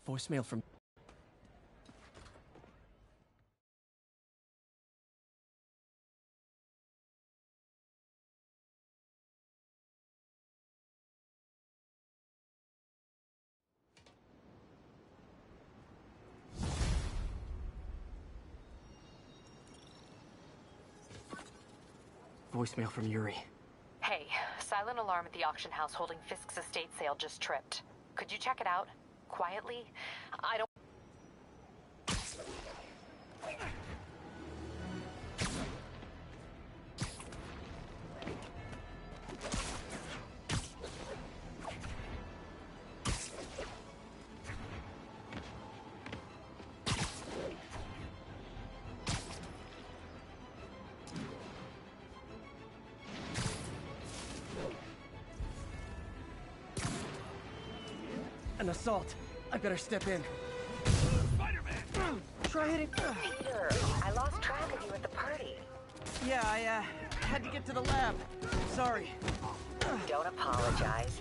Voicemail from... Voicemail from Yuri. Hey, silent alarm at the auction house holding Fisk's estate sale just tripped. Could you check it out? Quietly? I don't... An assault. I better step in. Spider-Man! Try hitting... Peter, I lost track of you at the party. Yeah, I, had to get to the lab. Sorry. Don't apologize.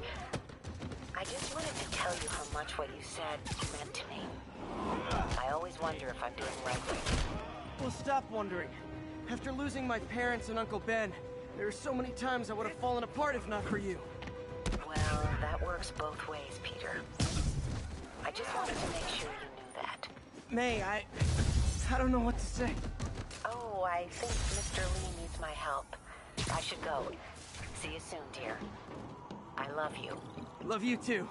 I just wanted to tell you how much what you said meant to me. I always wonder if I'm doing right thing. Well, stop wondering. After losing my parents and Uncle Ben, there are so many times I would have fallen apart if not for you. Well, that works both ways, Peter. I just wanted to make sure you knew that. May, I don't know what to say. Oh, I think Mr. Lee needs my help. I should go. See you soon, dear. I love you. Love you too.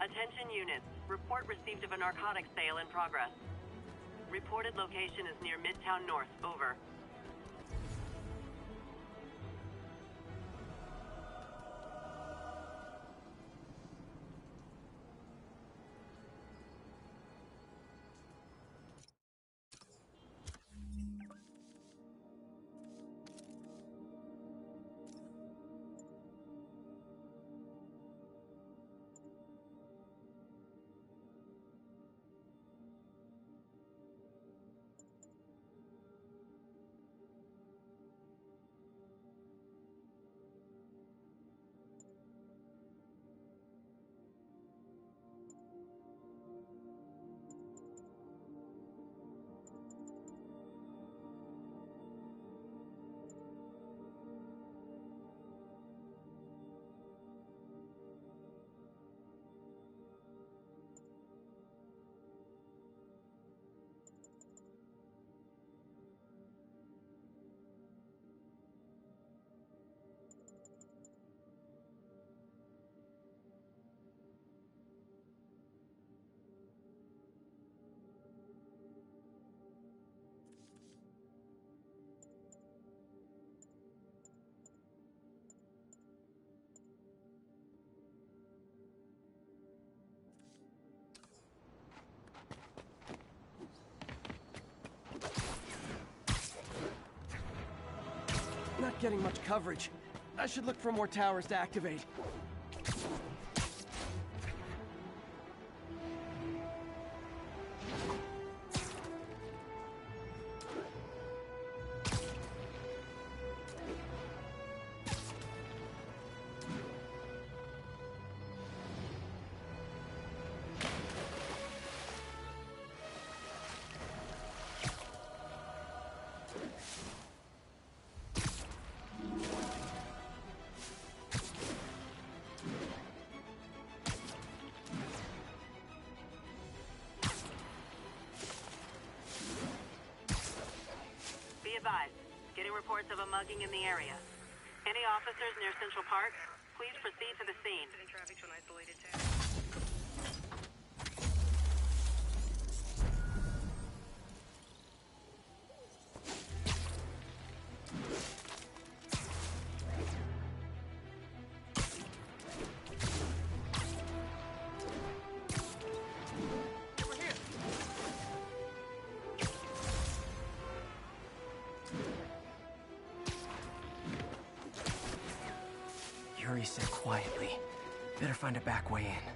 Attention units. Report received of a narcotics sale in progress. Reported location is near Midtown North. Over. Not getting much coverage. I should look for more towers to activate. Be advised. Getting reports of a mugging in the area. Any officers near Central Park, please proceed to the scene. Traffic to an isolated town. Yuri said quietly. Better find a back way in.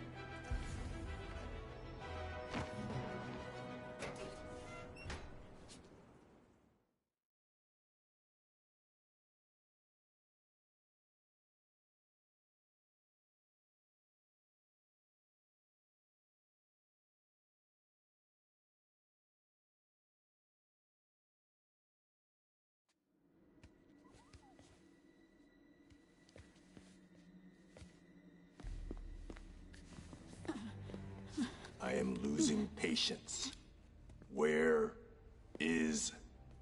I am losing patience. Where is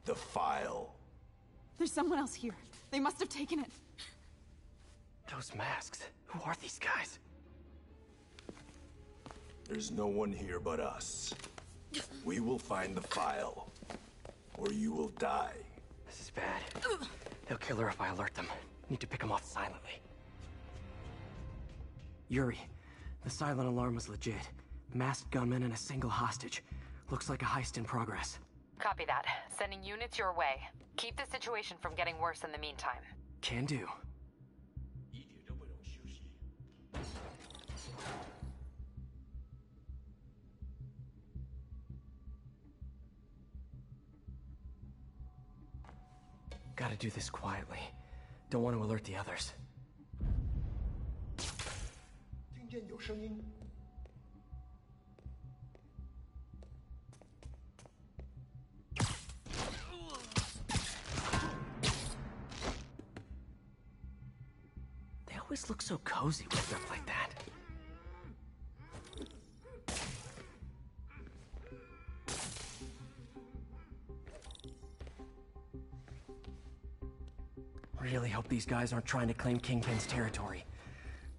the file? There's someone else here. They must have taken it. Those masks. Who are these guys? There's no one here but us. We will find the file, or you will die. This is bad. They'll kill her if I alert them. Need to pick them off silently. Yuri, the silent alarm was legit. Masked gunmen and a single hostage. Looks like a heist in progress. Copy that. Sending units your way. Keep the situation from getting worse in the meantime. Can do. Gotta do this quietly. Don't want to alert the others. 听见有声音。 They always look so cozy with stuff like that. Really hope these guys aren't trying to claim Kingpin's territory.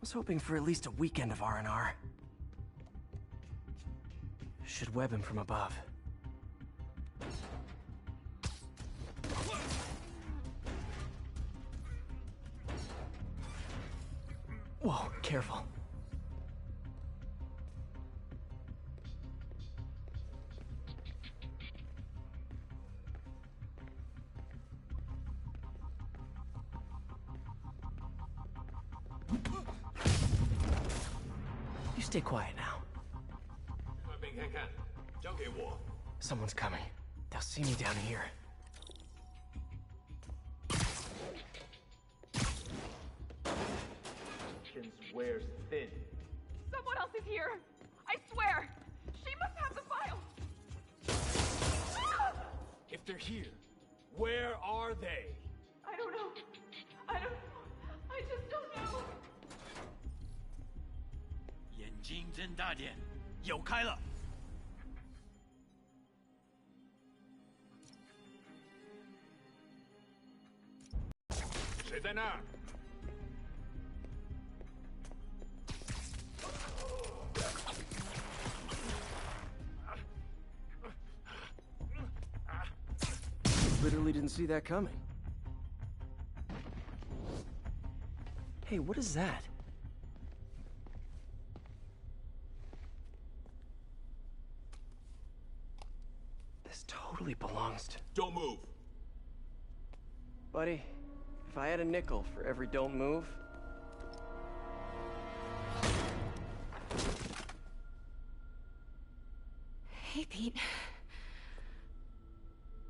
Was hoping for at least a weekend of R&R. Should web him from above. Whoa, careful. You stay quiet now. 外面看看，交给我。 Someone's coming. They'll see me down here. Wears thin. Someone else is here. I swear. She must have the file. If they're here, where are they? I don't know. I just don't know. 眼睛睁大点，有开了。谁在那儿？ Literally didn't see that coming. Hey, what is that? This totally belongs to... Don't move. Buddy, if I had a nickel for every don't move... Hey, Pete.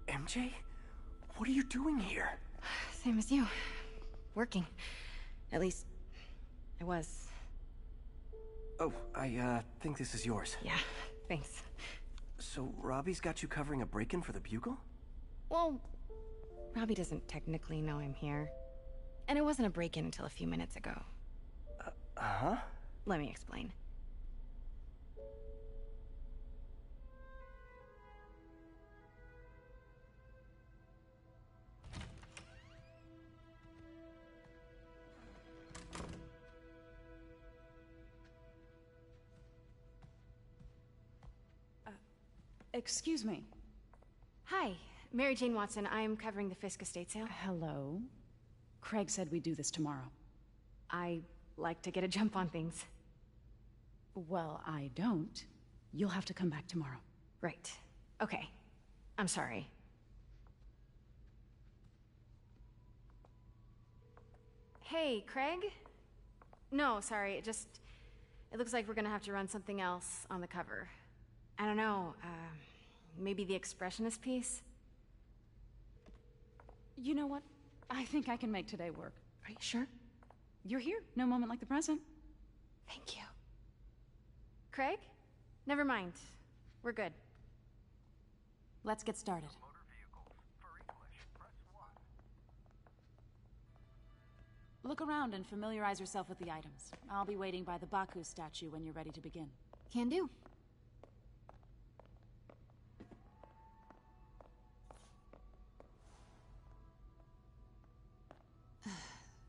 MJ? What are you doing here? Same as you. Working. At least, I was. Oh, I think this is yours. Yeah, thanks. So, Robbie's got you covering a break-in for the Bugle? Well, Robbie doesn't technically know I'm here. And it wasn't a break-in until a few minutes ago. Uh-huh? Let me explain. Excuse me. Hi, Mary Jane Watson. I'm covering the Fisk estate sale. Hello. Craig said we'd do this tomorrow. I like to get a jump on things. Well, I don't. You'll have to come back tomorrow. Right. Okay. I'm sorry. Hey, Craig? No, sorry, it looks like we're gonna have to run something else on the cover. I don't know, maybe the expressionist piece? You know what? I think I can make today work. Are you sure? You're here. No moment like the present. Thank you. Craig? Never mind. We're good. Let's get started. Look around and familiarize yourself with the items. I'll be waiting by the Baku statue when you're ready to begin. Can do.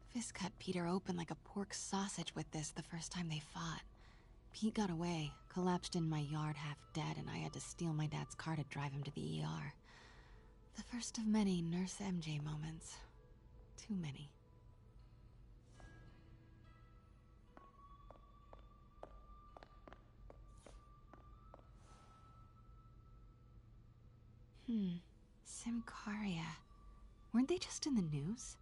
Fisk cut Peter open like a pork sausage with this the first time they fought. Pete got away, collapsed in my yard half dead, and I had to steal my dad's car to drive him to the ER. The first of many Nurse MJ moments. Too many. Symkaria. Weren't they just in the news?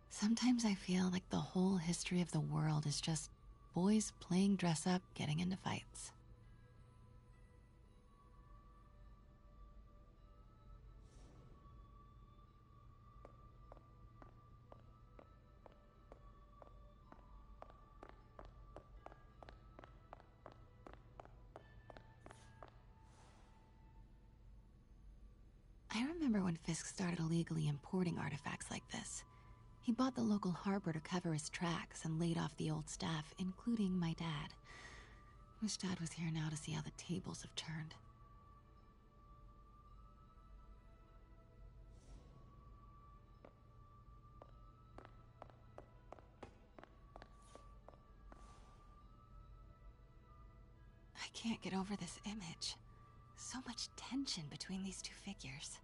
Sometimes I feel like the whole history of the world is just boys playing dress up, getting into fights. I remember when Fisk started illegally importing artifacts like this. He bought the local harbor to cover his tracks and laid off the old staff, including my dad. Wish Dad was here now to see how the tables have turned. I can't get over this image. So much tension between these two figures.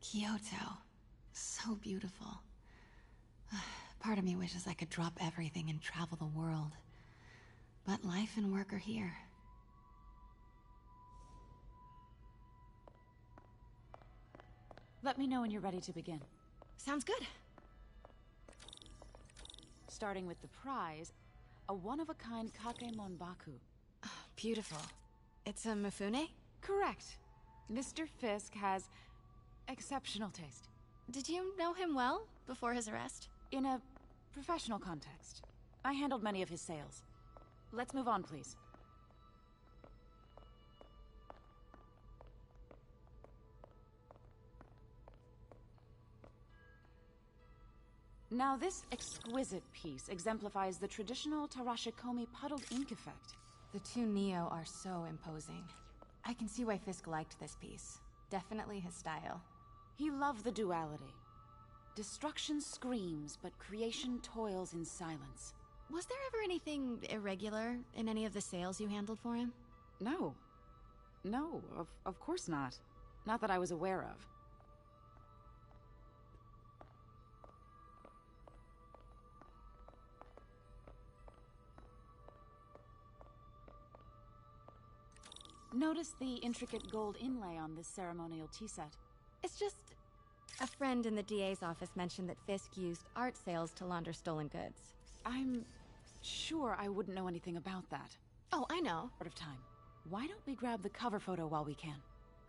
Kyoto. So beautiful. Part of me wishes I could drop everything and travel the world. But life and work are here. Let me know when you're ready to begin. Sounds good. Starting with the prize, a one-of-a-kind Kakemon Baku. Beautiful. It's a Mifune? Correct. Mr. Fisk has exceptional taste. Did you know him well before his arrest? In a professional context. I handled many of his sales. Let's move on, please. Now, this exquisite piece exemplifies the traditional Tarashikomi puddled ink effect. The two Neo are so imposing. I can see why Fisk liked this piece. Definitely his style. He loved the duality. Destruction screams, but creation toils in silence. Was there ever anything irregular in any of the sales you handled for him? No. No, of course not. Not that I was aware of. Notice the intricate gold inlay on this ceremonial tea set. It's just... a friend in the DA's office mentioned that Fisk used art sales to launder stolen goods. I'm sure I wouldn't know anything about that. Oh, I know. Out of time. Why don't we grab the cover photo while we can?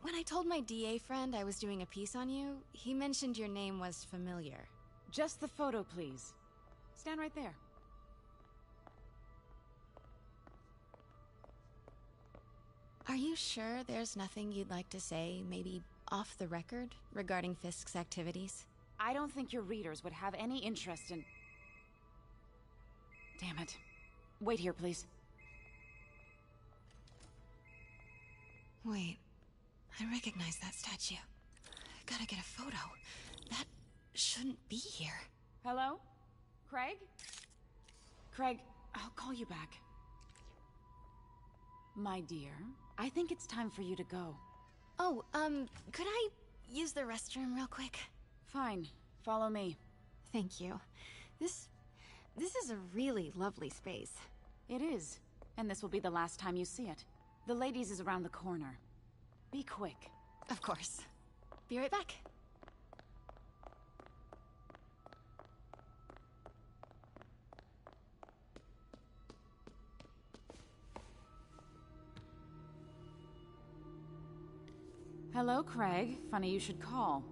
When I told my DA friend I was doing a piece on you, he mentioned your name was familiar. Just the photo, please. Stand right there. Are you sure there's nothing you'd like to say, maybe off the record, regarding Fisk's activities? I don't think your readers would have any interest in... Damn it. Wait here, please. Wait. I recognize that statue. Gotta get a photo. That shouldn't be here. Hello? Craig? Craig, I'll call you back. My dear, I think it's time for you to go. Oh, could I use the restroom real quick? Fine. Follow me. Thank you. This is a really lovely space. It is. And this will be the last time you see it. The ladies is around the corner. Be quick. Of course. Be right back. Hello, Craig. Funny you should call.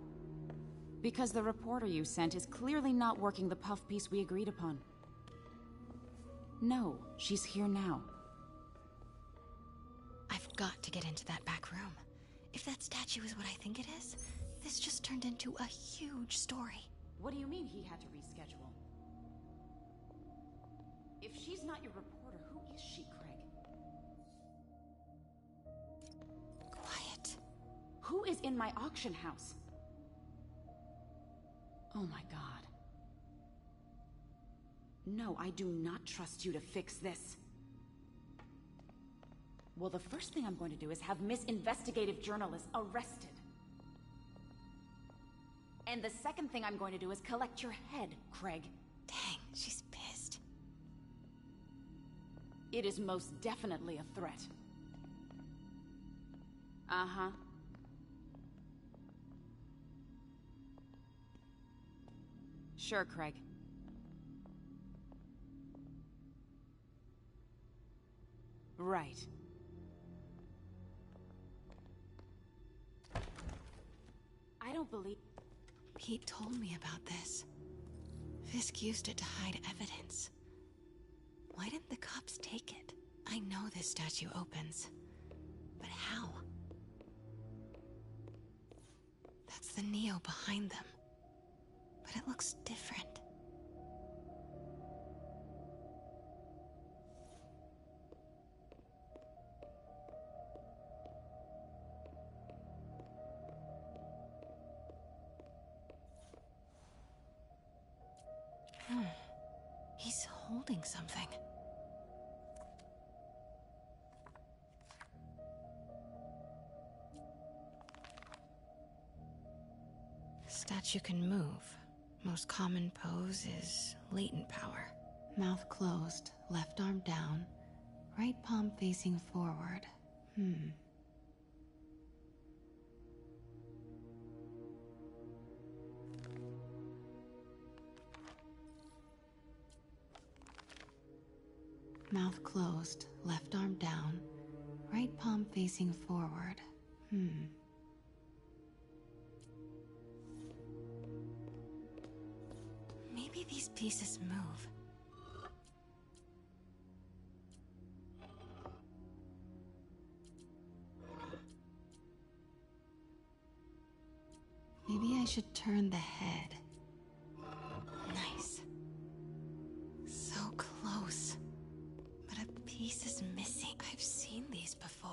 Because the reporter you sent is clearly not working the puff piece we agreed upon. No, she's here now. I've got to get into that back room. If that statue is what I think it is, this just turned into a huge story. What do you mean he had to reschedule? If she's not your reporter, who is she, Craig? Quiet. Who is in my auction house? Oh my god. No, I do not trust you to fix this. Well, the first thing I'm going to do is have Miss Investigative Journalist arrested. And the second thing I'm going to do is collect your head, Craig. Dang, she's pissed. It is most definitely a threat. Uh-huh. Sure, Craig. Right. I don't believe... Pete told me about this. Fisk used it to hide evidence. Why didn't the cops take it? I know this statue opens. But how? That's the Neo behind them. But it looks different. He's holding something. Statue can move. Most common pose is latent power. Mouth closed, left arm down, right palm facing forward. Mouth closed, left arm down, right palm facing forward. Maybe these pieces move. Maybe I should turn the head. Nice. So close. But a piece is missing. I've seen these before.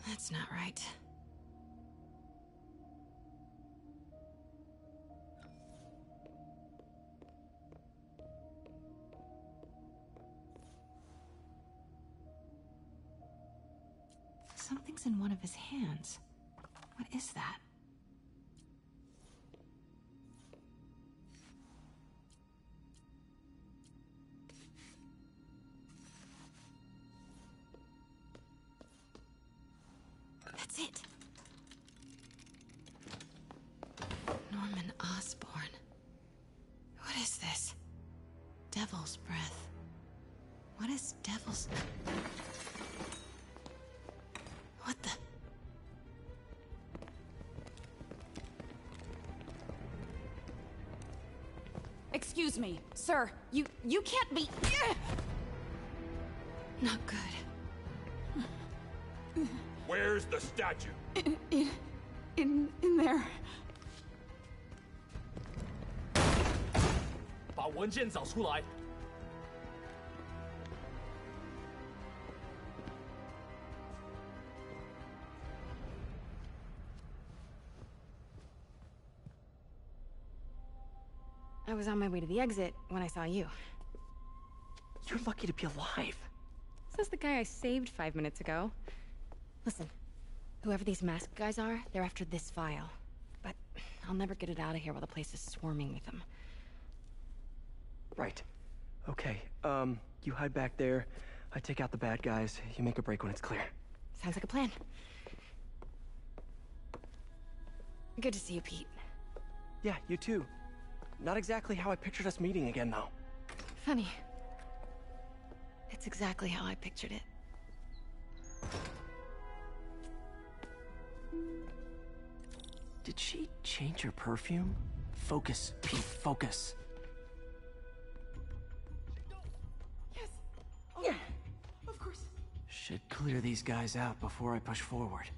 That's not right. Something's in one of his hands. What is that? That's it. Norman Osborn. What is this? Devil's breath. What is devil's... What the... Excuse me, sir. You can't be... Not good. Where's the statue? In there. 把文件找出来。I was on my way to the exit when I saw you. You're lucky to be alive. Says the guy I saved 5 minutes ago. Listen, whoever these masked guys are, they're after this file. But I'll never get it out of here while the place is swarming with them. Right. Okay, you hide back there. I take out the bad guys. You make a break when it's clear. Sounds like a plan. Good to see you, Pete. Yeah, you too. Not exactly how I pictured us meeting again, though. Funny. It's exactly how I pictured it. Did she change her perfume? Focus, Pete, focus. Yes! Oh, yeah, of course. Should clear these guys out before I push forward.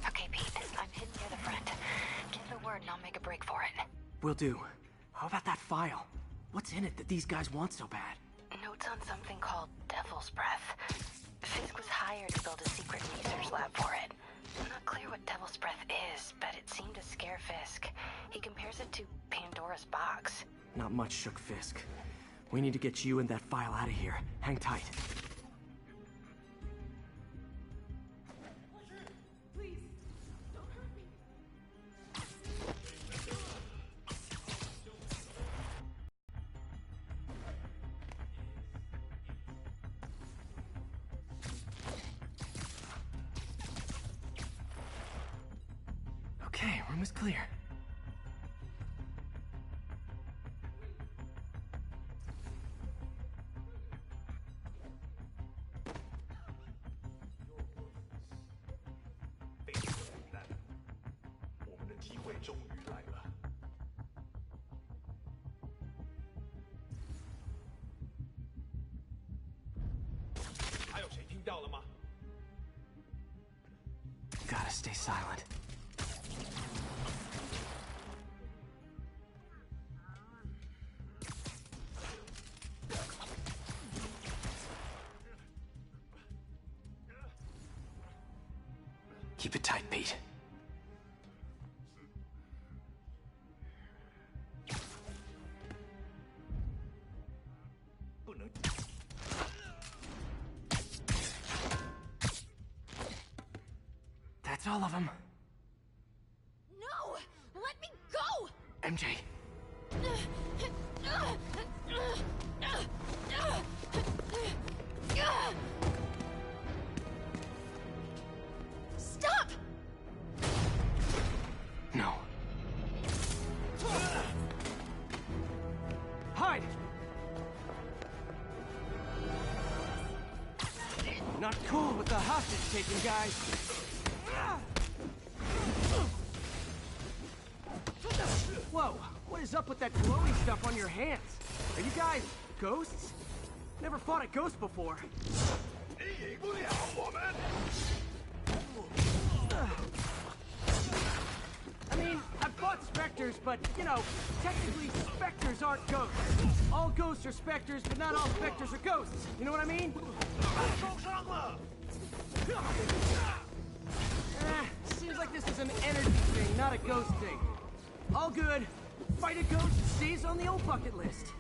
Okay, Pete, I'm hidden near the front. Give the word and I'll make a break for it. Will do. How about that file? What's in it that these guys want so bad? Notes on something called Devil's Breath. Fisk was hired to build a secret research lab for it. Not clear what Devil's Breath is, but it seemed to scare Fisk. He compares it to Pandora's box. Not much shook Fisk. We need to get you and that file out of here. Hang tight. Okay, room is clear. Gotta stay silent. Keep it tight, Pete. That's all of them. No! Let me go! MJ. Stop! No. Hide! Not cool with the hostage taking, guys. Whoa, what is up with that glowy stuff on your hands? Are you guys ghosts? Never fought a ghost before. I mean, I've fought specters, but, you know, technically specters aren't ghosts. All ghosts are specters, but not all specters are ghosts. You know what I mean? Seems like this is an energy thing, not a ghost thing. All good. Fight a ghost stays on the old bucket list.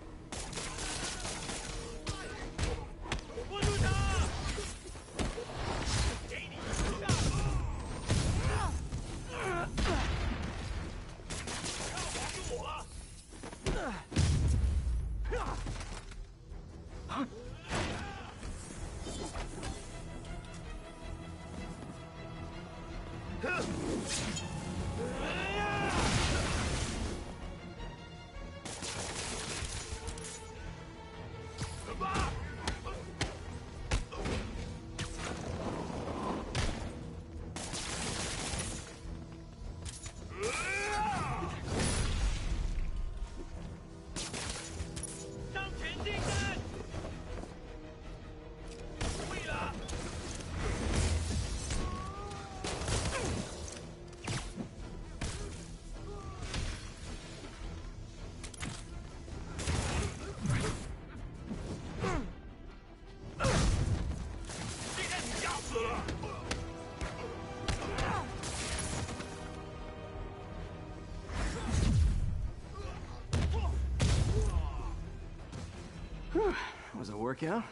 Was it a workout?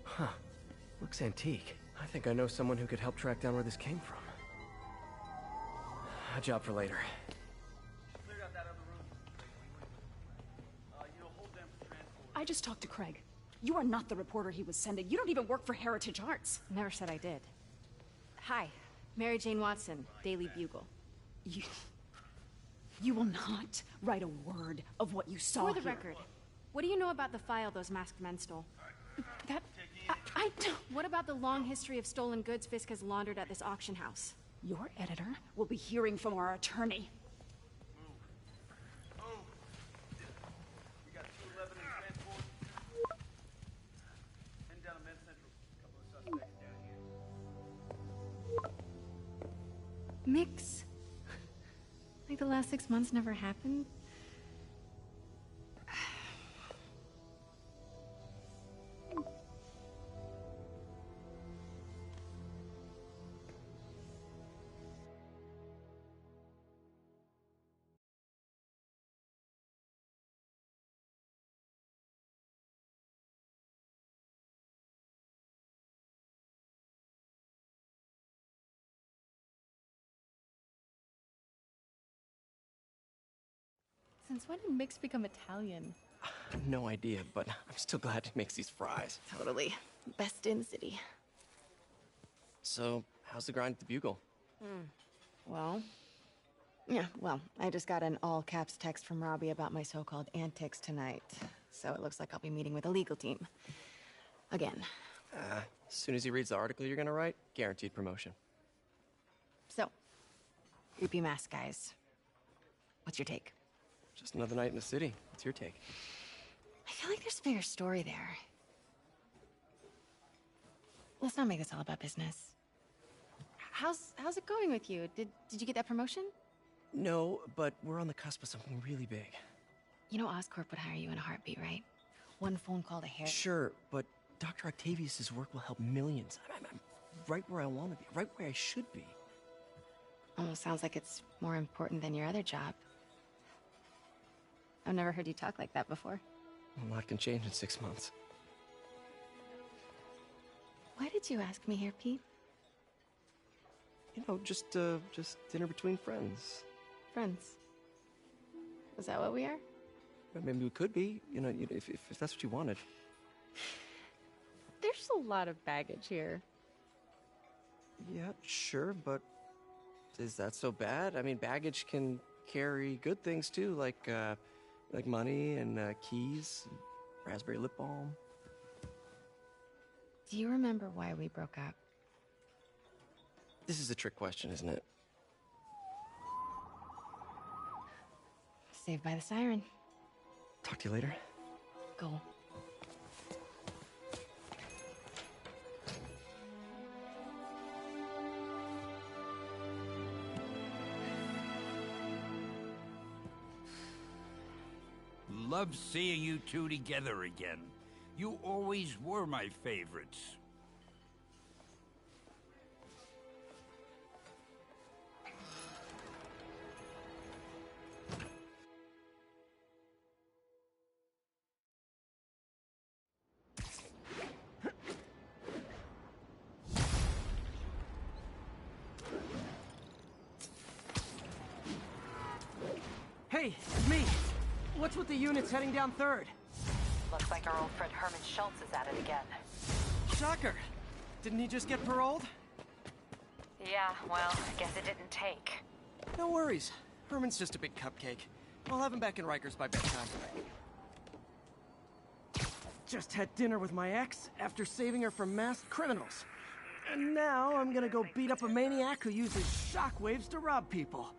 Huh. Looks antique. I think I know someone who could help track down where this came from. A job for later. I just talked to Craig. You are not the reporter he was sending. You don't even work for Heritage Arts. Never said I did. Hi, Mary Jane Watson, Daily Bugle. You will not write a word of what you saw For the here. record, what do you know about the file those masked men stole? I don't... What about the long history of stolen goods Fisk has laundered at this auction house? Your editor will be hearing from our attorney. Mix? Like the last 6 months never happened? Since when did Mix become Italian? No idea, but I'm still glad he makes these fries. Totally. Best in the city. So, how's the grind at the Bugle? Well, I just got an all-caps text from Robbie about my so-called antics tonight. So it looks like I'll be meeting with a legal team. Again. As soon as he reads the article you're gonna write, guaranteed promotion. So, creepy mask guys. What's your take? Just another night in the city. What's your take? I feel like there's a bigger story there. Let's not make this all about business. How's it going with you? Did you get that promotion? No, but we're on the cusp of something really big. You know Oscorp would hire you in a heartbeat, right? One phone call to Harry. Sure, but Dr. Octavius's work will help millions. I'm right where I want to be, right where I should be. Almost sounds like it's more important than your other job. I've never heard you talk like that before. A lot can change in 6 months. Why did you ask me here, Pete? You know, just dinner between friends. Friends. Is that what we are? Maybe we could be, you know, if that's what you wanted. There's a lot of baggage here. Yeah, sure, but is that so bad? I mean, baggage can carry good things too, like money and keys, and raspberry lip balm. Do you remember why we broke up? This is a trick question, isn't it? Saved by the siren. Talk to you later. Go. Love seeing you two together again. You always were my favorites. Hey, it's me. What's with the units heading down 3rd? Looks like our old friend Herman Schultz is at it again. Shocker. Didn't he just get paroled? Yeah, well, I guess it didn't take. No worries. Herman's just a big cupcake. I'll have him back in Rikers by bedtime. Just had dinner with my ex after saving her from masked criminals. And now I'm gonna go beat up a maniac who uses shockwaves to rob people.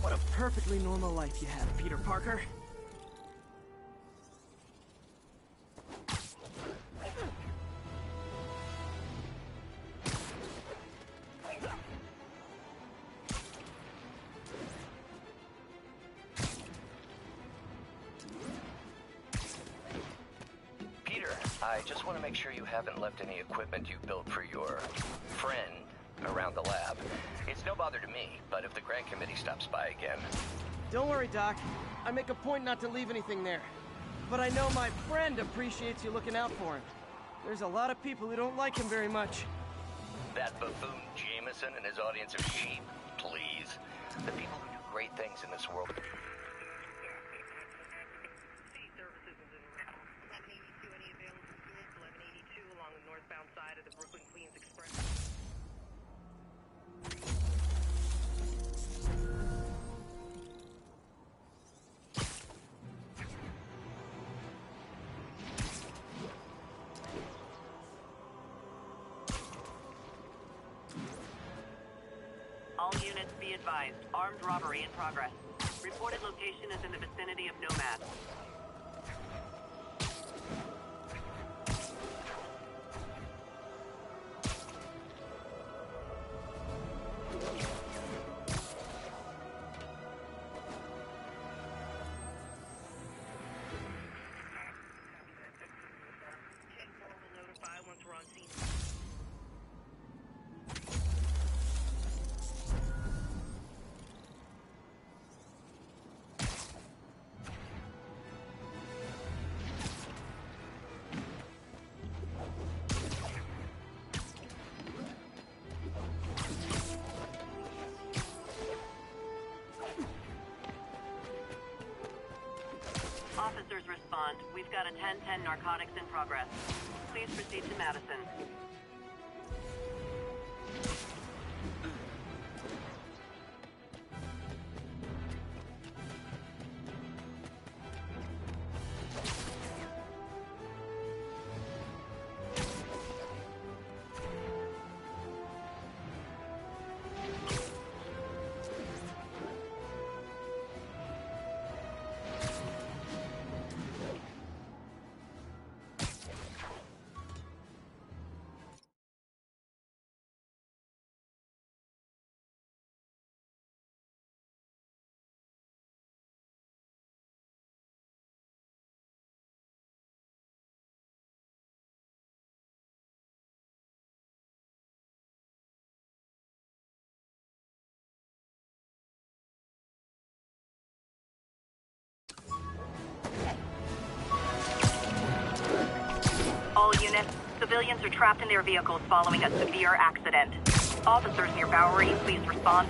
What a perfectly normal life you have, Peter Parker. Peter, I just want to make sure you haven't left any equipment you built for your friend around the lab. It's no bother to me, but if the grant committee stops by again... Don't worry, Doc. I make a point not to leave anything there. But I know my friend appreciates you looking out for him. There's a lot of people who don't like him very much. That buffoon Jameson and his audience of sheep? Please. The people who do great things in this world... All units be advised. Armed robbery in progress. Reported location is in the vicinity of Nomad. We'll notify once we're on scene. Officers respond. We've got a 10-10 narcotics in progress. Please proceed to Madison. All units, civilians are trapped in their vehicles following a severe accident. Officers near Bowery, please respond.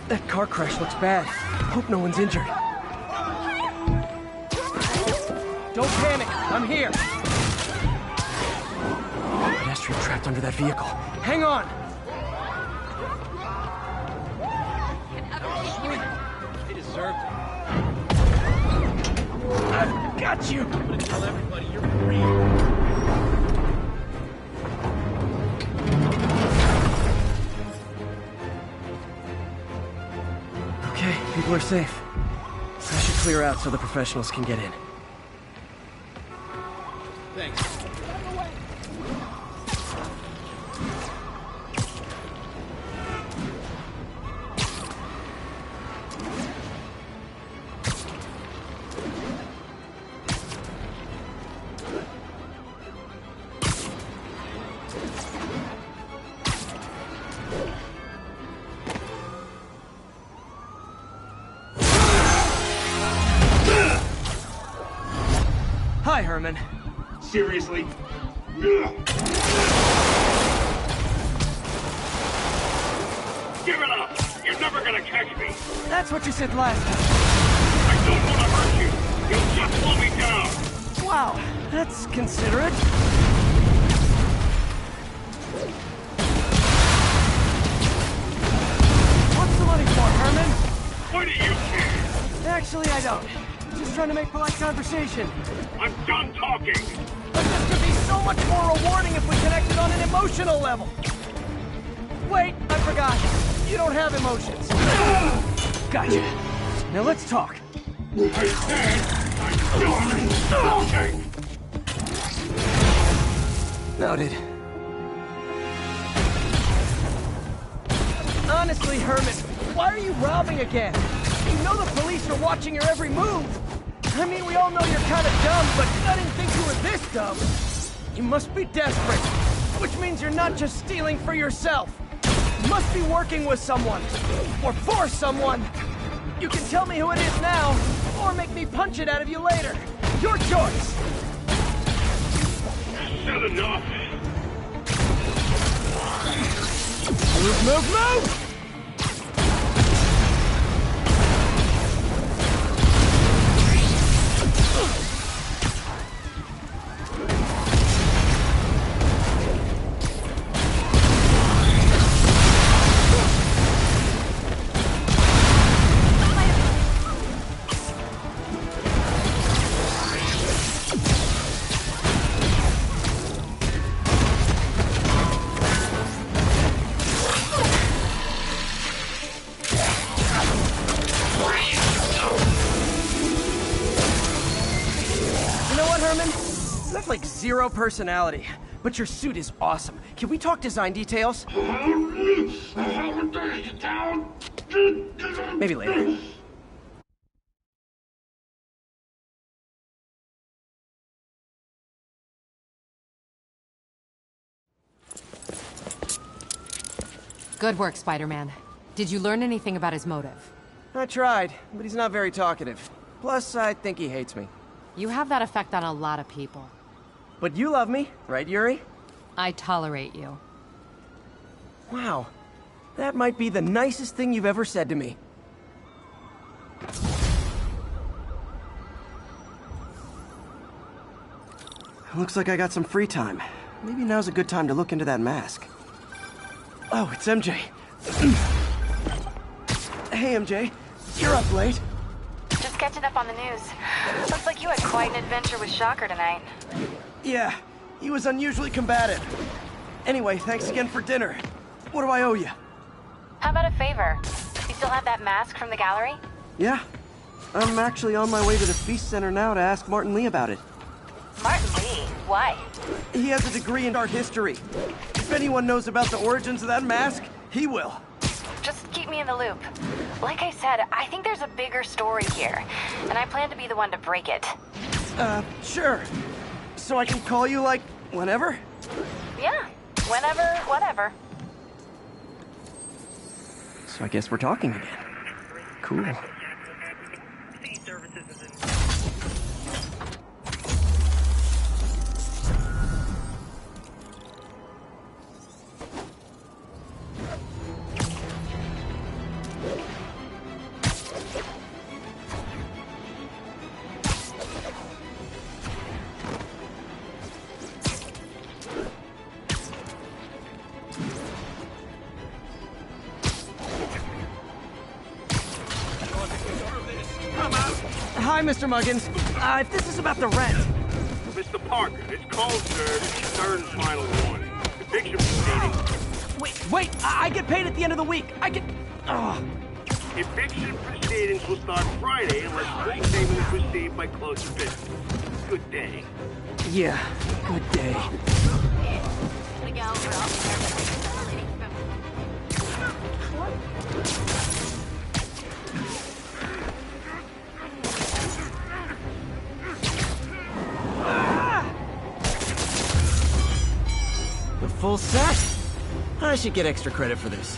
That car crash looks bad. Hope no one's injured. Don't panic, I'm here. Pedestrian trapped under that vehicle. Hang on! They deserved it. I've got you! I'm gonna tell everybody you're free. Okay, people are safe. I should clear out so the professionals can get in. Thanks. Hi, Herman. Seriously? Give it up! You're never gonna catch me! That's what you said last time. I don't want to hurt you! You'll just slow me down! Wow, that's considerate. What's the money for, Herman? Why do you care? Actually, I don't. Just trying to make polite conversation. I'm done talking! But this could be so much more rewarding if we connected on an emotional level. Wait, I forgot. You don't have emotions. Gotcha. Now let's talk. I said I'm done talking! Noted. Honestly, Herman, why are you robbing again? You know the police are watching your every move. I mean, we all know you're kind of dumb, but I didn't think you were this dumb. You must be desperate. Which means you're not just stealing for yourself. You must be working with someone. Or for someone. You can tell me who it is now, or make me punch it out of you later. Your choice. Not enough. Move, move, move! Like zero personality, but your suit is awesome. Can we talk design details? Maybe later. Good work, Spider-Man. Did you learn anything about his motive? I tried, but he's not very talkative. Plus, I think he hates me. You have that effect on a lot of people. But you love me, right, Yuri? I tolerate you. Wow. That might be the nicest thing you've ever said to me. Looks like I got some free time. Maybe now's a good time to look into that mask. Oh, it's MJ. Hey, MJ. You're up late. Just catching up on the news. Looks like you had quite an adventure with Shocker tonight. Yeah, he was unusually combative. Anyway, thanks again for dinner. What do I owe you? How about a favor? You still have that mask from the gallery? Yeah. I'm actually on my way to the Feast Center now to ask Martin Lee about it. Martin Lee? Why? He has a degree in art history. If anyone knows about the origins of that mask, he will. Just keep me in the loop. Like I said, I think there's a bigger story here, and I plan to be the one to break it. Sure. So I can call you, like, whenever? Yeah, whenever, whatever. So I guess we're talking again. Cool. Hi, Mr. Muggins. If this is about the rent... Mr. Parker, this call serves third and final warning. Eviction proceedings... Wait! I get paid at the end of the week! I get... Eviction proceedings will start Friday unless full payment is received by close of business. Good day. Yeah, good day. The full set? I should get extra credit for this.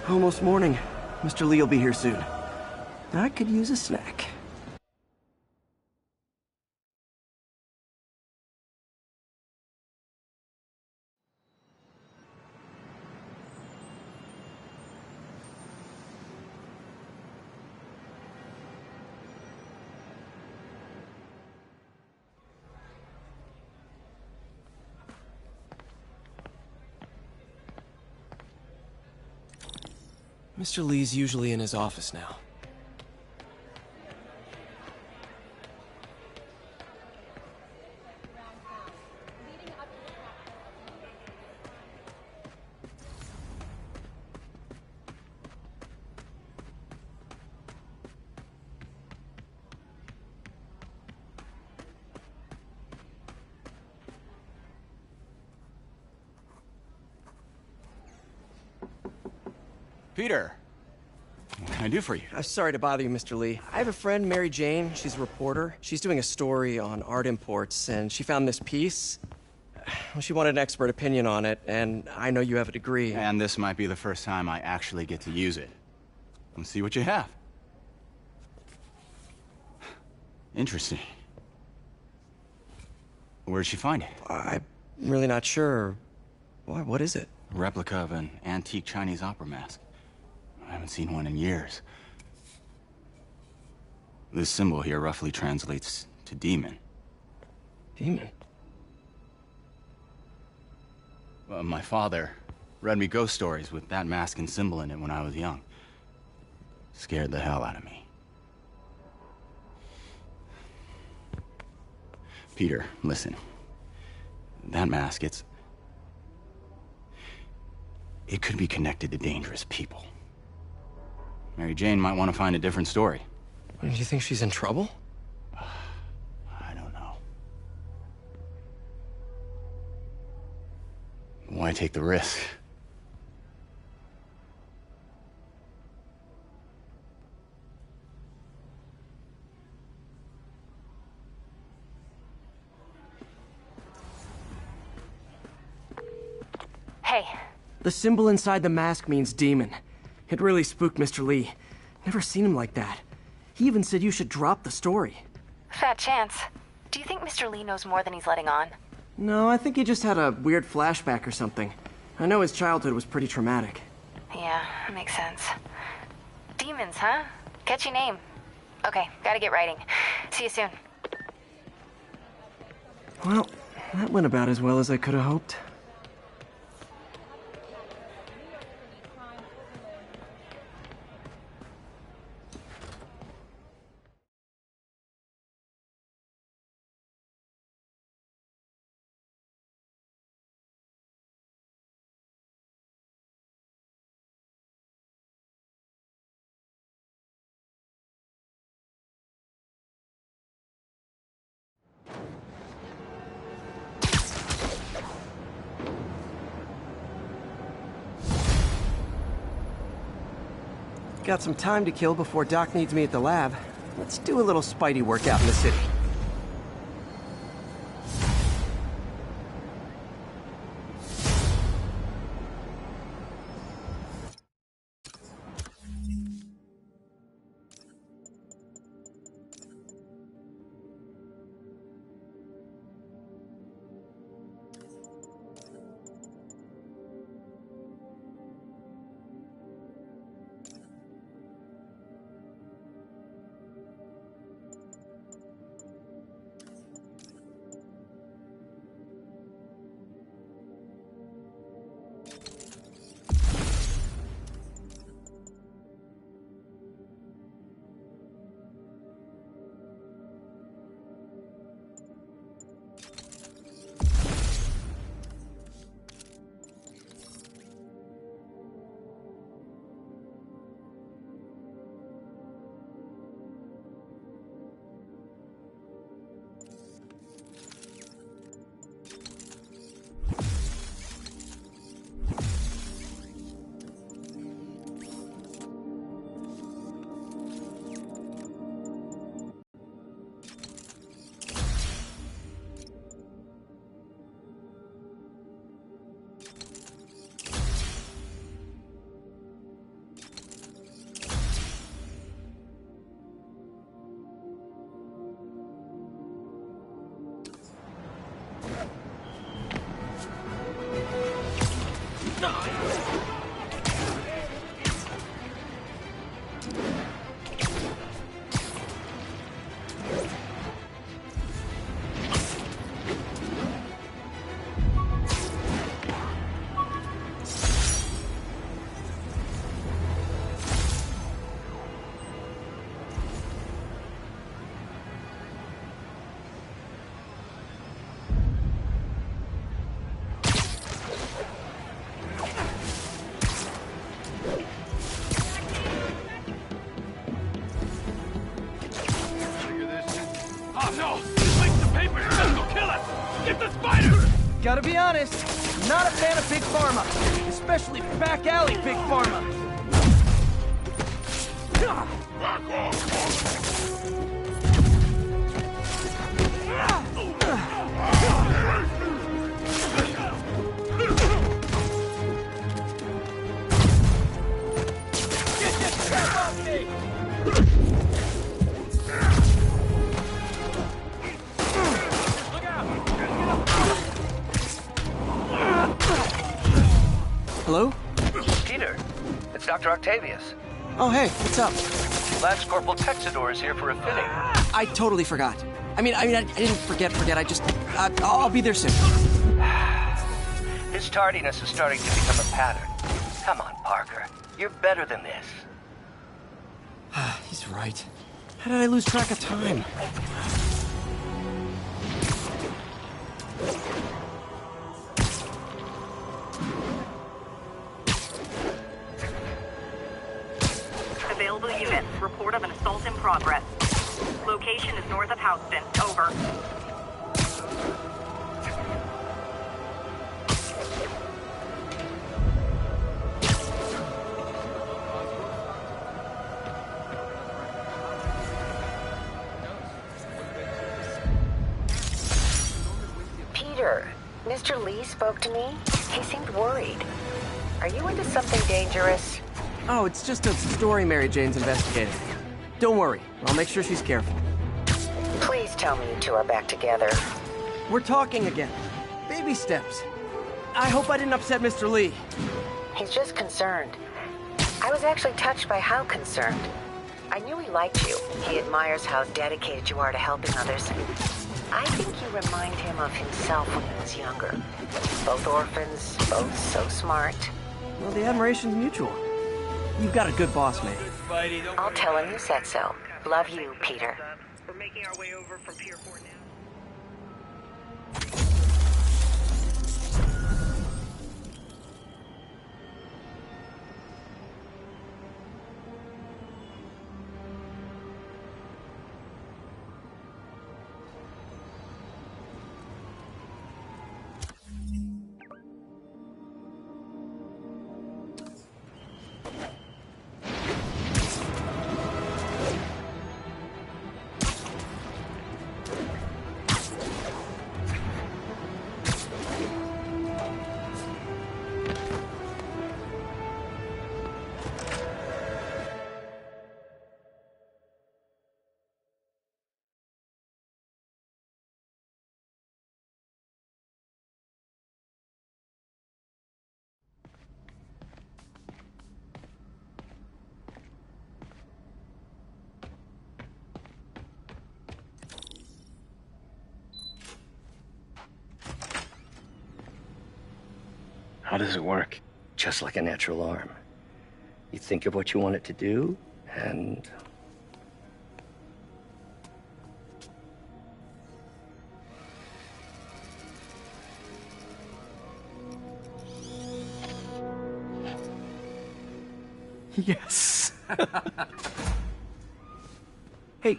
Almost morning. Mr. Lee will be here soon. I could use a snack. Mr. Lee's usually in his office now. Peter. What can I do for you? Sorry to bother you, Mr. Lee. I have a friend, Mary Jane. She's a reporter. She's doing a story on art imports, and she found this piece. Well, she wanted an expert opinion on it, and I know you have a degree. And this might be the first time I actually get to use it. Let's see what you have. Interesting. Where'd she find it? I'm really not sure. What is it? A replica of an antique Chinese opera mask. I haven't seen one in years. This symbol here roughly translates to demon. Demon? My father read me ghost stories with that mask and symbol in it when I was young. Scared the hell out of me. Peter, listen. That mask, it could be connected to dangerous people. Mary Jane might want to find a different story. Do you think she's in trouble? I don't know. Why take the risk? Hey. The symbol inside the mask means demon. It really spooked Mr. Lee. Never seen him like that. He even said you should drop the story. Fat chance. Do you think Mr. Lee knows more than he's letting on? No, I think he just had a weird flashback or something. I know his childhood was pretty traumatic. Yeah, makes sense. Demons, huh? Catchy name. Okay, gotta get writing. See you soon. Well, that went about as well as I could have hoped. Got some time to kill before Doc needs me at the lab. Let's do a little Spidey workout in the city. Gotta be honest, not a fan of Big Pharma, especially back alley Big Pharma. Hello? Peter, it's Dr. Octavius. Oh, hey, what's up? Lance Corporal Texador is here for a fitting. I totally forgot. I didn't forget. I just, I'll be there soon. His tardiness is starting to become a pattern. Come on, Parker. You're better than this. He's right. How did I lose track of time? Available units. Report of an assault in progress. Location is north of Houston. Over. Peter, Mr. Lee spoke to me. He seemed worried. Are you into something dangerous? Oh, it's just a story Mary Jane's investigating. Don't worry, I'll make sure she's careful. Please tell me you two are back together. We're talking again. Baby steps. I hope I didn't upset Mr. Lee. He's just concerned. I was actually touched by how concerned. I knew he liked you. He admires how dedicated you are to helping others. I think you remind him of himself when he was younger. Both orphans, both so smart. Well, the admiration's mutual. You've got a good boss, mate. I'll tell him you said so. Love you, Peter. We're making our way over from Pier 4 now. How does it work? Just like a natural arm. You think of what you want it to do, and... Yes. Hey,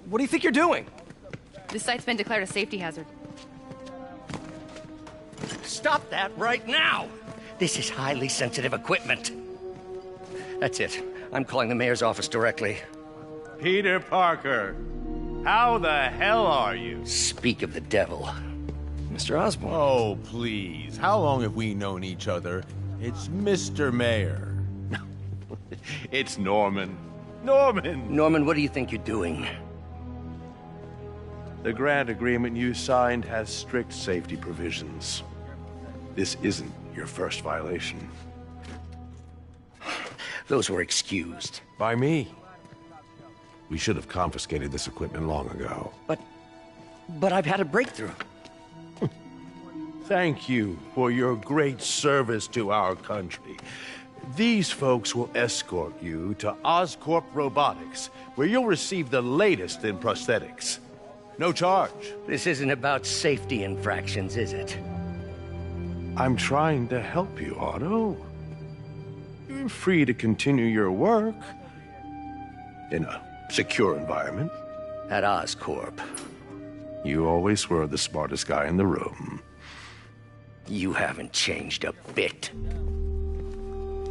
what do you think you're doing? This site's been declared a safety hazard. Stop that right now! This is highly sensitive equipment. That's it. I'm calling the mayor's office directly. Peter Parker, how the hell are you? Speak of the devil. Mr. Osborn. Oh, please. How long have we known each other? It's Mr. Mayor. It's Norman. Norman, what do you think you're doing? The grant agreement you signed has strict safety provisions. This isn't your first violation. Those were excused. By me. We should have confiscated this equipment long ago. But I've had a breakthrough. Thank you for your great service to our country. These folks will escort you to Oscorp Robotics, where you'll receive the latest in prosthetics. No charge. This isn't about safety infractions, is it? I'm trying to help you, Otto. You're free to continue your work in a secure environment. At Oscorp. You always were the smartest guy in the room. You haven't changed a bit.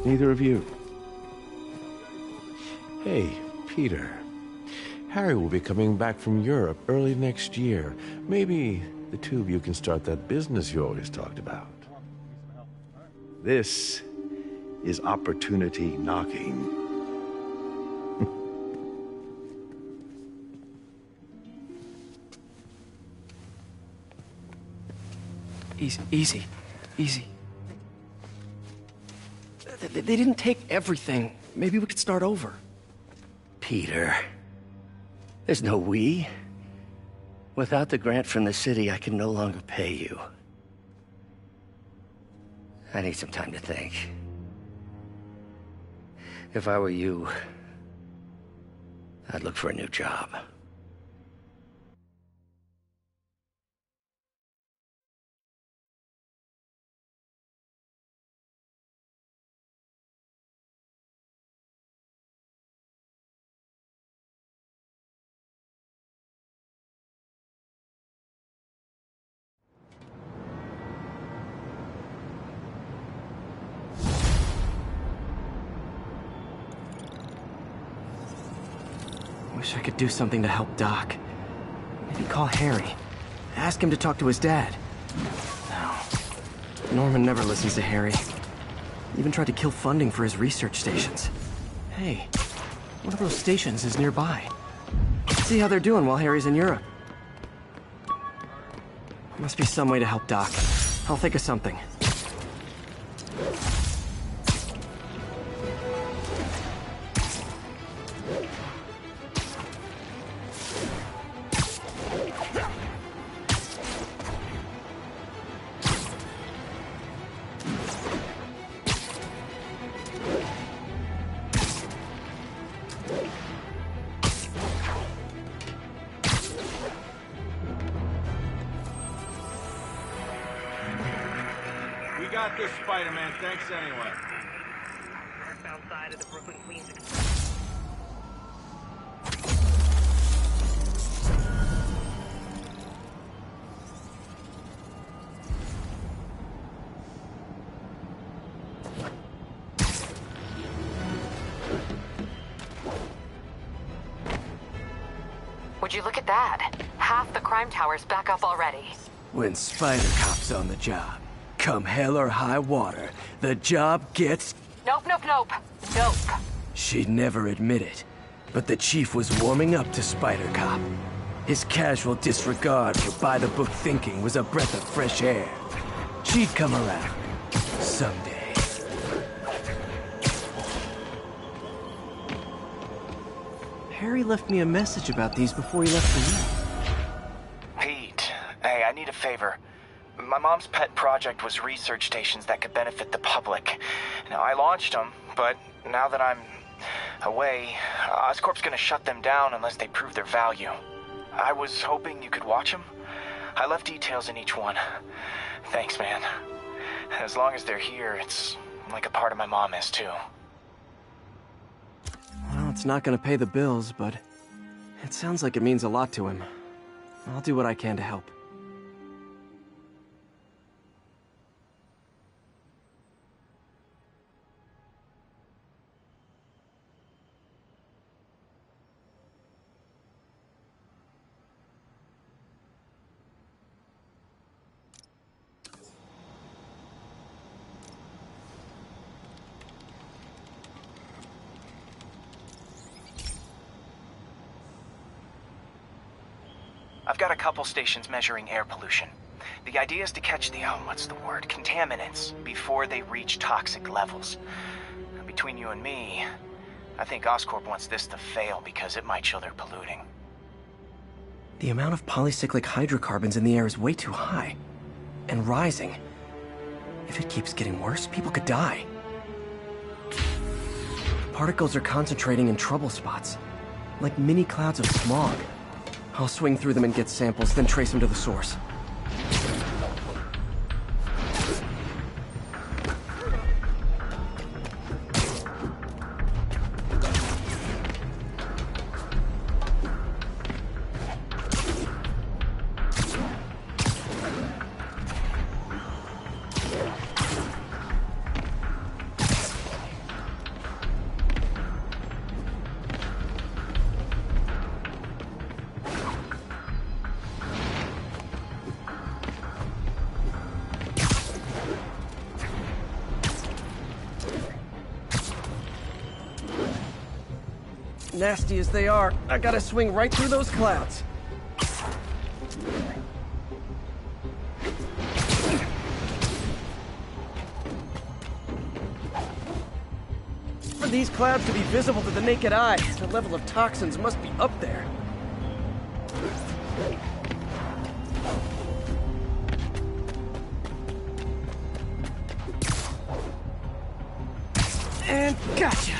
Neither of you. Hey, Peter. Harry will be coming back from Europe early next year. Maybe the two of you can start that business you always talked about. This is opportunity knocking. Easy. They didn't take everything. Maybe we could start over. Peter, there's no we. Without the grant from the city, I can no longer pay you. I need some time to think. If I were you, I'd look for a new job. Wish I could do something to help Doc. Maybe call Harry. Ask him to talk to his dad. No. Norman never listens to Harry. Even tried to kill funding for his research stations. Hey, one of those stations is nearby. See how they're doing while Harry's in Europe. Must be some way to help Doc. I'll think of something. We got this, Spider-Man. Thanks anyway. Northbound side of the Brooklyn Queens. Would you look at that? Half the crime tower's back up already. When Spider Cop's on the job, come hell or high water, the job gets... Nope. She'd never admit it, but the chief was warming up to Spider Cop. His casual disregard for by-the-book thinking was a breath of fresh air. She'd come around. Someday. Harry left me a message about these before he left for you. Pete, hey, I need a favor. My mom's pet project was research stations that could benefit the public. Now, I launched them, but now that I'm away, Oscorp's gonna shut them down unless they prove their value. I was hoping you could watch them. I left details in each one. Thanks, man. As long as they're here, it's like a part of my mom is, too. Well, it's not gonna pay the bills, but it sounds like it means a lot to him. I'll do what I can to help. I've got a couple stations measuring air pollution. The idea is to catch the, contaminants before they reach toxic levels. Between you and me, I think Oscorp wants this to fail because it might show they're polluting. The amount of polycyclic hydrocarbons in the air is way too high. And rising. If it keeps getting worse, people could die. Particles are concentrating in trouble spots, like mini clouds of smog. I'll swing through them and get samples, then trace them to the source. Nasty as they are, I gotta swing right through those clouds. For these clouds to be visible to the naked eye, the level of toxins must be up there. And gotcha!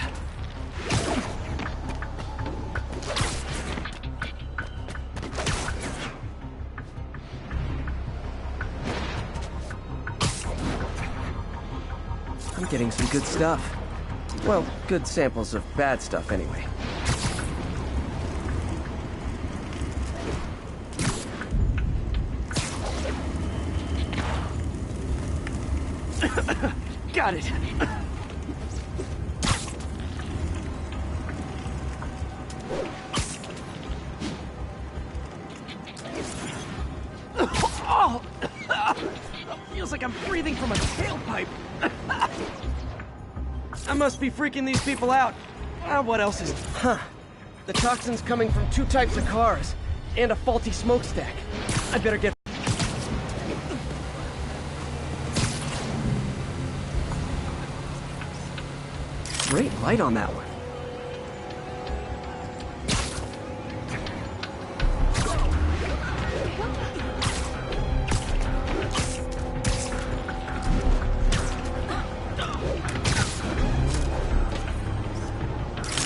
I'm getting some good stuff. Well, good samples of bad stuff anyway. Got it! Oh! Feels like I'm breathing from a tailpipe. I must be freaking these people out. What else is... Huh. The toxin's coming from 2 types of cars, and a faulty smokestack. I better get... Great light on that one.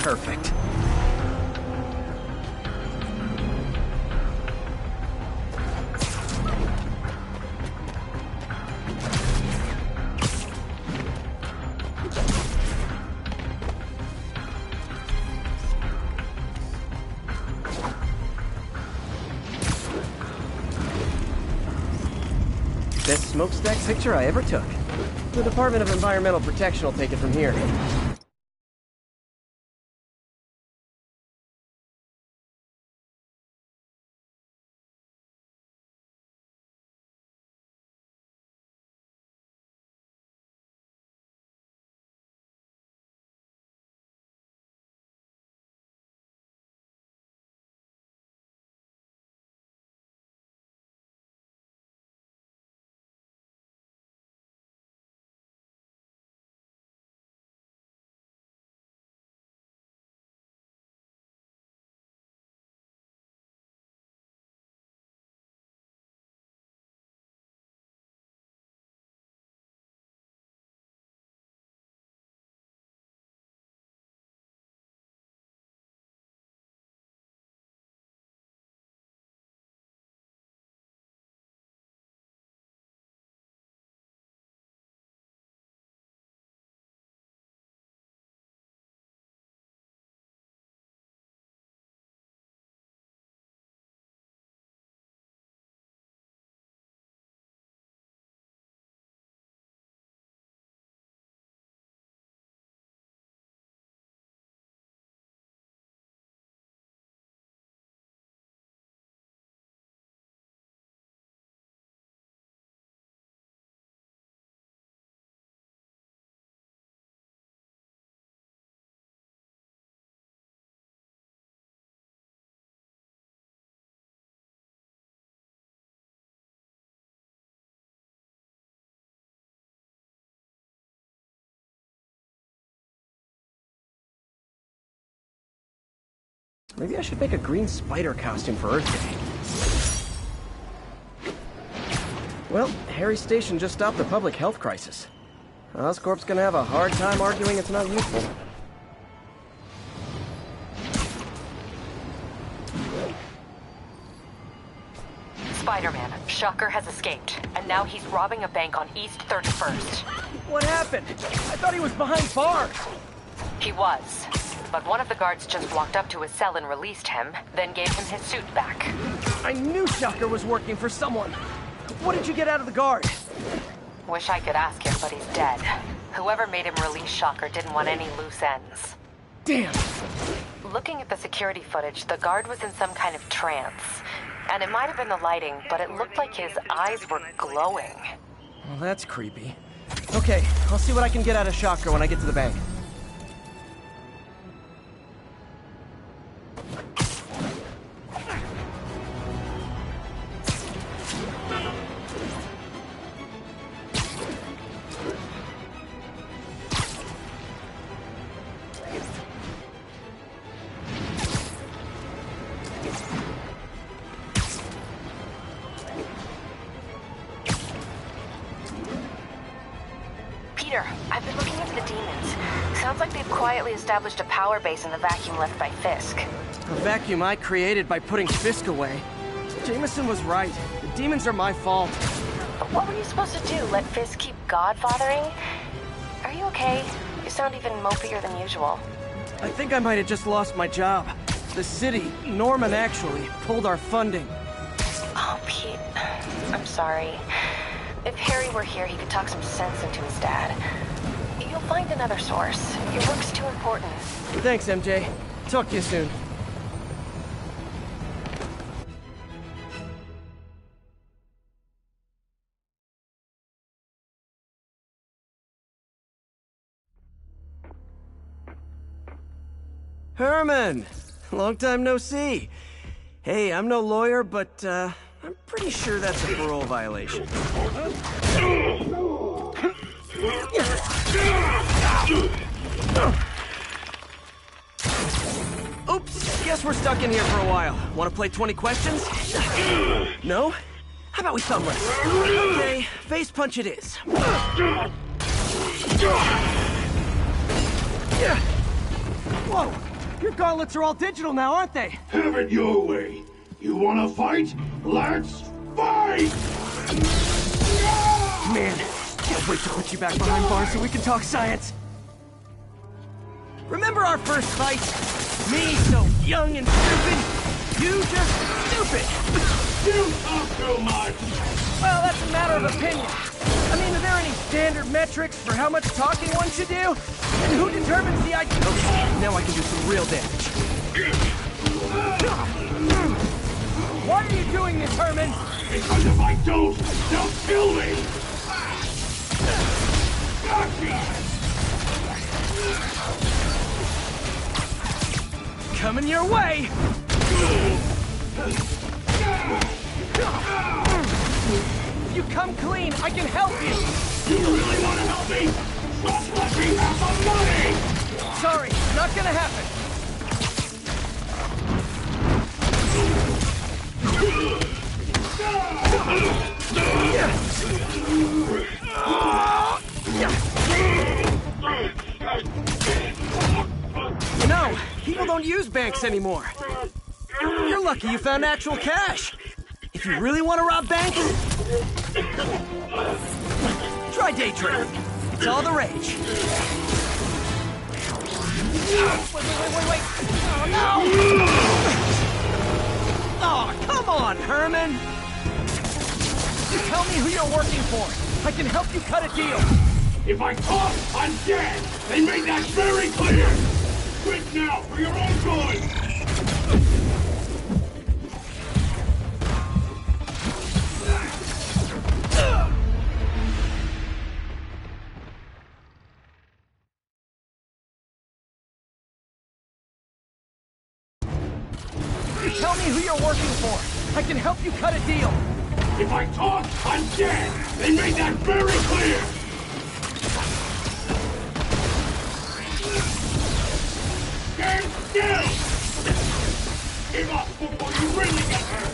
Perfect. Best smokestack picture I ever took. The Department of Environmental Protection will take it from here. Maybe I should make a green spider costume for Earth Day. Well, Harry Station just stopped a public health crisis. Oscorp's gonna have a hard time arguing it's not useful. Spider-Man, Shocker has escaped, and now he's robbing a bank on East 31st. What happened? I thought he was behind bars. He was. But one of the guards just walked up to his cell and released him, then gave him his suit back. I knew Shocker was working for someone. What did you get out of the guard? Wish I could ask him, but he's dead. Whoever made him release Shocker didn't want any loose ends. Damn! Looking at the security footage, the guard was in some kind of trance. And it might have been the lighting, but it looked like his eyes were glowing. Well, that's creepy. Okay, I'll see what I can get out of Shocker when I get to the bank. I've been looking into the demons. Sounds like they've quietly established a power base in the vacuum left by Fisk. A vacuum I created by putting Fisk away. Jameson was right. The demons are my fault. But what were you supposed to do? Let Fisk keep godfathering? Are you okay? You sound even mopier than usual. I think I might have just lost my job. The city, Norman actually, pulled our funding. Oh, Pete. I'm sorry. If Harry were here, he could talk some sense into his dad. You'll find another source. Your work's too important. Thanks, MJ. Talk to you soon. Herman! Long time no see. Hey, I'm no lawyer, but, I'm pretty sure that's a parole violation. Oops, guess we're stuck in here for a while. Want to play 20 questions? No? How about we thumb wrestle? Okay, face punch it is. Whoa! Your gauntlets are all digital now, aren't they? Have it your way. You wanna fight? Let's fight! Man, can't wait to put you back behind bars so we can talk science. Remember our first fight? Me so young and stupid, you just stupid. You talk too much. Well, that's a matter of opinion. I mean, are there any standard metrics for how much talking one should do? And who determines the IQ? Okay, now I can do some real damage. Why are you doing this, Herman? Because if I don't, they'll kill me! Coming your way! If you come clean, I can help you! You really want to help me? Just let me have the money! Sorry, not gonna happen. You know, people don't use banks anymore. You're lucky you found actual cash. If you really want to rob banks, try day trading. It's all the rage. Wait. Oh, no! Oh, come on, Herman! Just tell me who you're working for. I can help you cut a deal. If I talk, I'm dead! They made that very clear! Quit now, for your own good! Tell me who you're working for. I can help you cut a deal. If I talk, I'm dead! They made that very clear! Stand still! Give up before you really get hurt!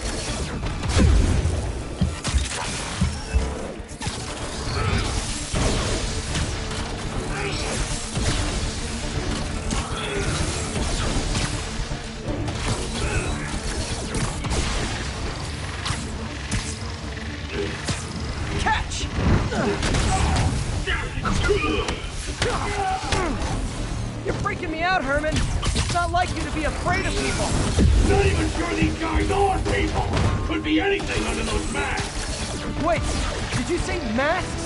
Catch! You're freaking me out, Herman. It's not like you to be afraid of people. Not even sure these guys are people. Could be anything under those masks. Wait, did you say masks?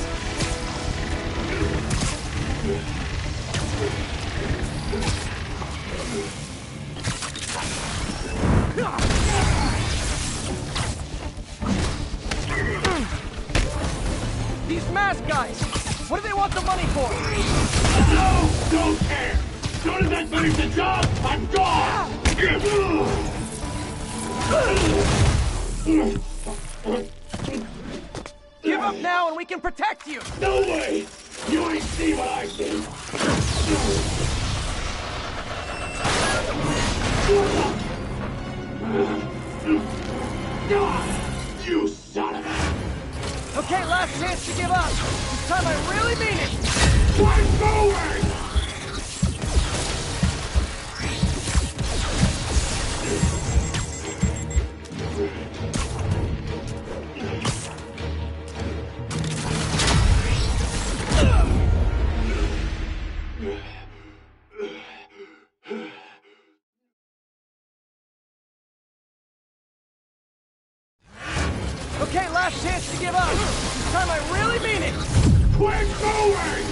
These mask guys, what do they want the money for? No, don't care. As soon as I finish the job, I'm gone. Give up now and we can protect you. No way. You ain't see what I see. You son of a... Okay, last chance to give up. This time I really mean it. Why Okay, last chance to give up. This time I really mean it. Quit going!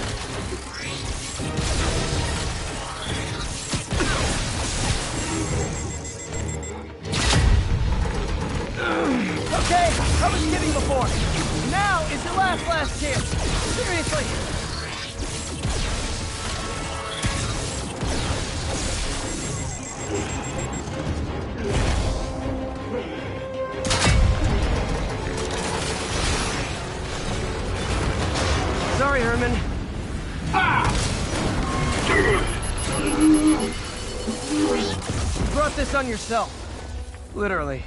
Okay, I was kidding before. Now is your last chance. Seriously. Sorry, Herman. You brought this on yourself. Literally.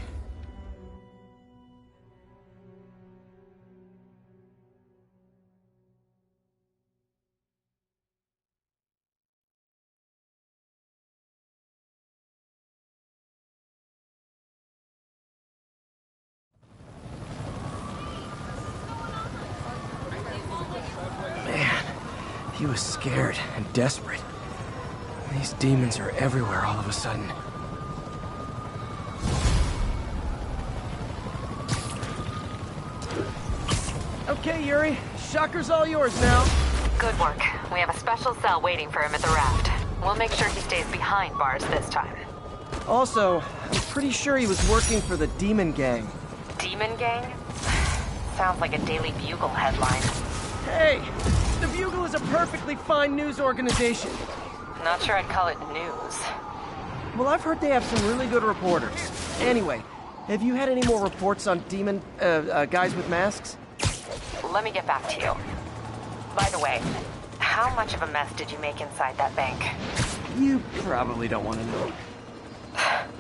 He was scared and desperate. These demons are everywhere all of a sudden. Okay, Yuri. Shocker's all yours now. Good work. We have a special cell waiting for him at the raft. We'll make sure he stays behind bars this time. Also, I'm pretty sure he was working for the Demon Gang. Demon Gang? Sounds like a Daily Bugle headline. Hey! The Bugle is a perfectly fine news organization. Not sure I'd call it news. Well, I've heard they have some really good reporters. Anyway, have you had any more reports on demon, guys with masks? Let me get back to you. By the way, how much of a mess did you make inside that bank? You probably don't want to know.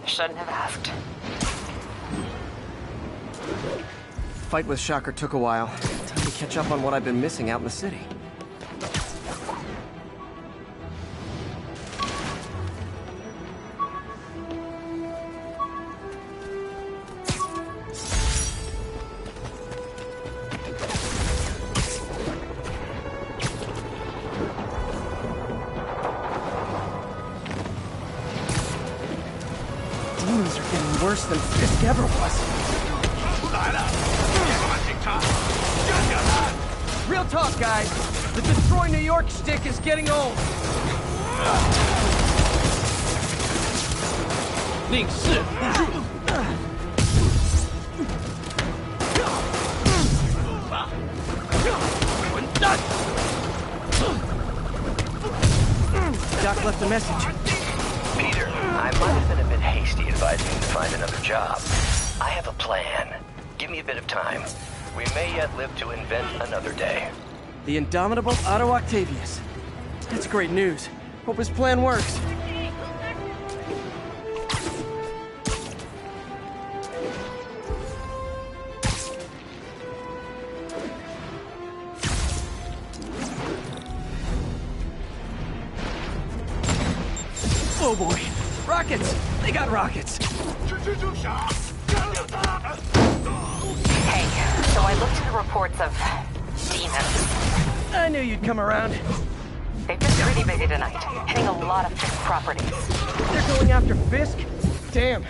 Shouldn't have asked. Fight with Shocker took a while. Time to catch up on what I've been missing out in the city. Demons are getting worse than Fisk ever was. Real talk, guys. The Destroy New York shtick is getting old. Doc left a message. Peter, I might have been a bit hasty advising you to find another job. I have a plan. Give me a bit of time. We may yet live to invent another day. The indomitable Otto Octavius. That's great news. Hope his plan works. Oh boy. Rockets! They got rockets! Hey, so I looked into reports of demons. I knew you'd come around. They've been pretty busy tonight, hitting a lot of Fisk properties. They're going after Fisk? Damn.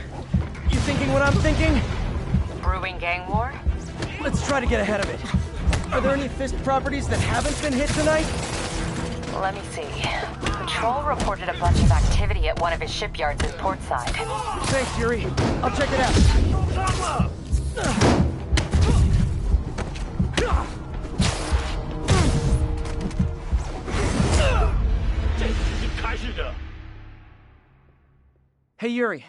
You thinking what I'm thinking? Brewing gang war? Let's try to get ahead of it. Are there any Fisk properties that haven't been hit tonight? Let me see. Patrol reported a bunch of activity at one of his shipyards in Portside. Thanks, Yuri. I'll check it out. Hey, Yuri.